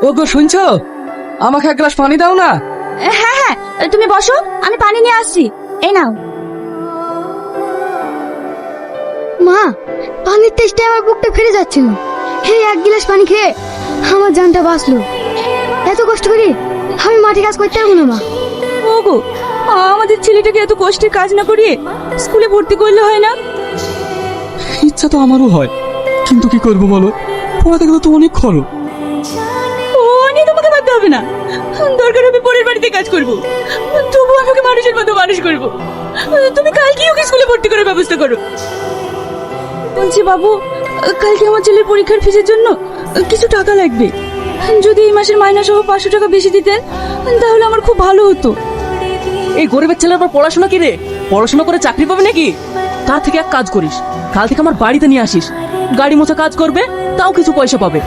ও গো শুনছো, আমাকে এক গ্লাস পানি দাও না। হ্যাঁ হ্যাঁ, তুমি বসো, আমি পানি নিয়ে আসছি। এই নাও। মা, পানির তেষ্টাে আমার বুকটা ফেরে যাচ্ছিল। হে, এক গ্লাস পানি খেয়ে আমার জানটা বাঁচলো। এত কষ্ট করে আমি মাঠে কাজ করতে পারবো না মা। ওগো, আমাদের ছেলেটাকে এত কষ্টের কাজ না করিয়ে স্কুলে ভর্তি করলে হয় না? ইচ্ছা তো আমারও হয়, কিন্তু কি করবো বলো, পড়াতে গেলে তো অনেক খরচ। ও নিয়ে তোমাকে ভাবতে হবে না, দরকার হবে পরের বাড়িতে কাজ করব, তবু আমাকে মানুষের মতো মানুষ করব। তুমি কালকে ওকে স্কুলে ভর্তি করার ব্যবস্থা করো। বলছি বাবু, কালকে আমার ছেলের পরীক্ষার ফিসের জন্য কিছু টাকা লাগবে। যদি এই মাসের মাইনা সহ 500 টাকা বেশি দিতেন তাহলে আমার খুব ভালো হতো। এই গরিবের ছেলের আবার পড়াশোনা কি রে? পড়াশোনা করে চাকরি পাবে নাকি? তার থেকে এক কাজ করিস, কাল থেকে আমার বাড়িতে নিয়ে আসিস, গাড়ি মোছা কাজ করবে, তাও কিছু পয়সা পাবে।